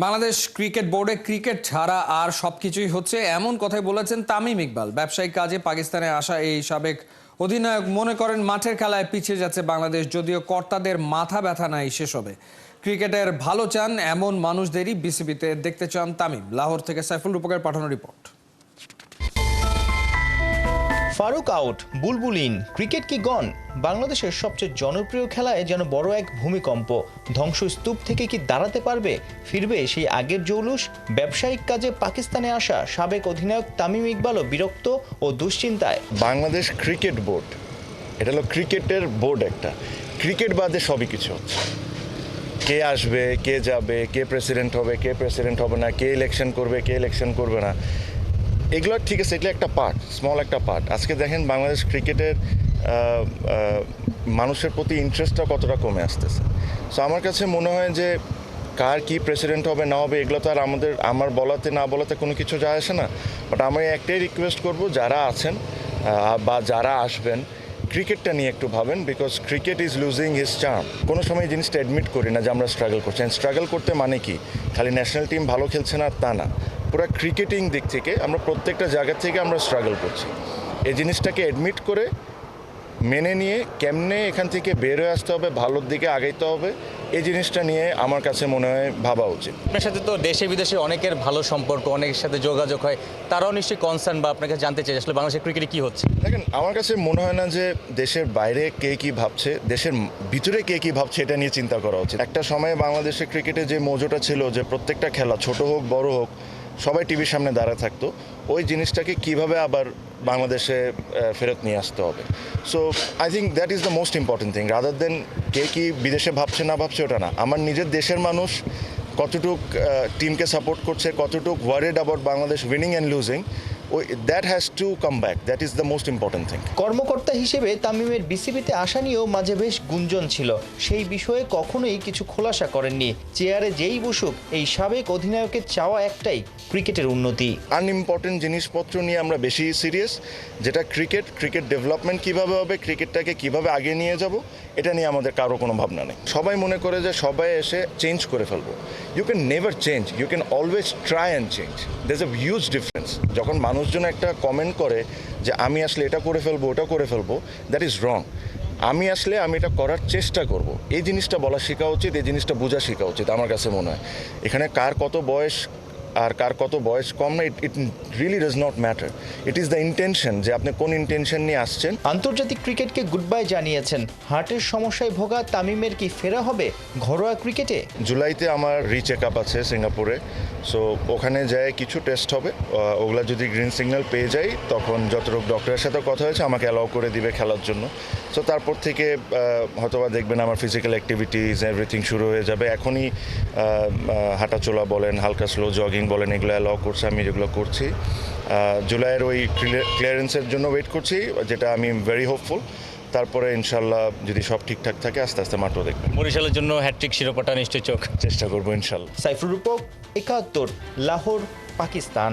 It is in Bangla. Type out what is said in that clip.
বাংলাদেশ ক্রিকেট বোর্ডে ক্রিকেট ছাড়া আর সবকিছুই হচ্ছে এমন কথাই বলেছেন তামিম ইকবাল। ব্যবসায়িক কাজে পাকিস্তানে আসা এই সাবেক অধিনায়ক মনে করেন মাঠের খেলায় পিছিয়ে যাচ্ছে বাংলাদেশ, যদিও কর্তাদের মাথা ব্যথা নাই সেসবে। ক্রিকেটের ভালো চান এমন মানুষদেরই বিসিবিতে দেখতে চান তামিম। লাহোর থেকে সাইফুল রূপকের পাঠানো report. Faruque out, Bulbul in, cricket কি গন? বাংলাদেশের সবচেয়ে জনপ্রিয় খেলায় যেন বড় এক ভূমিকম্প। ধ্বংসস্তূপ থেকে কি দাঁড়াতে পারবে? ফিরবে সেই আগের জৌলুস? ব্যবসায়িক কাজে পাকিস্তানে আসা সাবেক অধিনায়ক তামিম ইকবালও বিরক্ত ও দুশ্চিন্তায়। বাংলাদেশ ক্রিকেট বোর্ড, এটা হলো ক্রিকেটের বোর্ড একটা। ক্রিকেট বাদে সবই কিছু হচ্ছে। কে আসবে, কে যাবে, কে প্রেসিডেন্ট হবে, কে প্রেসিডেন্ট হবে না, কে ইলেকশন করবে, কে ইলেকশন করবে না, এগুলো ঠিক আছে, এগুলো একটা পার্ট, স্মল একটা পার্ট। আজকে দেখেন বাংলাদেশ ক্রিকেটের মানুষের প্রতি ইন্টারেস্টটা কতটা কমে আসতেছে। সো আমার কাছে মনে হয় যে কার কি প্রেসিডেন্ট হবে না হবে এগুলো তো আর আমার বলাতে না বলাতে কোনো কিছু যায় আসে না। বাট আমি একটাই রিকোয়েস্ট করব, যারা আছেন বা যারা আসবেন, ক্রিকেটটা নিয়ে একটু ভাবেন, because cricket is losing his charm. কোনো সময় এই জিনিসটা অ্যাডমিট করি না যে আমরা স্ট্রাগল করছি। স্ট্রাগল করতে মানে কি খালি ন্যাশনাল টিম ভালো খেলছে না তা না, পুরো ক্রিকেটিং দিক থেকে আমরা প্রত্যেকটা জায়গা থেকে আমরা স্ট্রাগল করছি। এই জিনিসটাকে অ্যাডমিট করে মেনে নিয়ে কেমনে এখান থেকে বের হয়ে আসতে হবে, ভালোর দিকে আগাইতে হবে, এই জিনিসটা নিয়ে আমার কাছে মনে হয় ভাবা উচিত। আপনার সাথে তো দেশে বিদেশে অনেকের ভালো সম্পর্ক, অনেকের সাথে যোগাযোগ হয়, তারাও নিশ্চয়ই কনসার্ন বা আপনাকে জানতে চাই আসলে বাংলাদেশের ক্রিকেটে কি হচ্ছে। দেখেন, আমার কাছে মনে হয় না যে দেশের বাইরে কে কী ভাবছে, দেশের ভিতরে কে কী ভাবছে এটা নিয়ে চিন্তা করা উচিত। একটা সময়ে বাংলাদেশের ক্রিকেটে যে মজুটা ছিল যে প্রত্যেকটা খেলা ছোট হোক বড় হোক সবাই টিভির সামনে দাঁড়ায় থাকতো, ওই জিনিসটাকে কিভাবে আবার বাংলাদেশে ফেরত নিয়ে আসতে হবে। So I think that is the most important thing, rather than কে কি বিদেশে ভাবছে না ভাবছে ওটা না। আমার নিজের দেশের মানুষ কতটুক টিমকে সাপোর্ট করছে, কতটুক worried about Bangladesh winning and losing, that has to come back, that is the most important thing. কর্মকর্তা হিসেবে তামিমের বিসিবিতে আসা নিয়েও মাঝে বেশ গুঞ্জন ছিল। সেই বিষয়ে কখনোই কিছু খোলাসা করেননি। চেয়ারে যেই বসুক, এই সাবেক অধিনায়কের চাওয়া একটাই, ক্রিকেটের উন্নতি। আনইম্পর্টেন্ট জিনিসপত্র নিয়ে আমরা বেশি সিরিয়াস, যেটা ক্রিকেট ডেভেলপমেন্ট কীভাবে হবে, ক্রিকেটটাকে কীভাবে আগে নিয়ে যাব, এটা নিয়ে আমাদের কারো কোনো ভাবনা নেই। সবাই মনে করে যে সবাই এসে চেঞ্জ করে ফেলবো। You can never change, you can always try and change. There is a huge difference. যখন মানুষজন একটা কমেন্ট করে যে আমি আসলে এটা করে ফেলবো ওটা করে ফেলবো, দ্যাট ইজ রং। আমি এটা করার চেষ্টা করব, এই জিনিসটা বলা শেখা উচিত, এই জিনিসটা বোঝা শেখা উচিত। আমার কাছে মনে হয় এখানে কার কত বয়স আর কার কত বয়স কম না, it really does not matter. It is the intention, যে আপনি কোন ইন্টেনশন নিয়ে আসছেন। আন্তর্জাতিক ক্রিকেটকে গুড বাই জানিয়েছেন। হার্টের সমস্যায় ভোগা তামিমের কি ফেরা হবে ঘরোয়া ক্রিকেটে? জুলাইতে আমার রিচেক আপ আছে সিঙ্গাপুরে, সো ওখানে যায় কিছু টেস্ট হবে। ওগুলা যদি গ্রিন সিগন্যাল পেয়ে যাই, তখন যতটুকু ডক্টরের সাথে কথা হয়েছে আমাকে অ্যালাউ করে দিবে খেলার জন্য। সো তারপর থেকে হয়তোবা দেখবেন আমার ফিজিক্যাল অ্যাক্টিভিটিস এভরিথিং শুরু হয়ে যাবে। এখনই হাঁটাচলা বলেন, হালকা স্লো জগিং বলেন, এগুলো অ্যালাউ করছে, আমি যেগুলো করছি। জুলাইয়ের ওই ক্লিয়ারেন্সের জন্য ওয়েট করছি, যেটা আমি ভেরি হোপফুল। তারপরে ইনশাল্লাহ যদি সব ঠিকঠাক থাকে আস্তে আস্তে মাঠও দেখবেন। বরিশালের জন্য হ্যাটট্রিক শিরোপাটা নিশ্চয়ই চোখ। চেষ্টা করবো ইনশাল্লাহ। সাইফুল রূপক, ৭১, লাহোর, পাকিস্তান।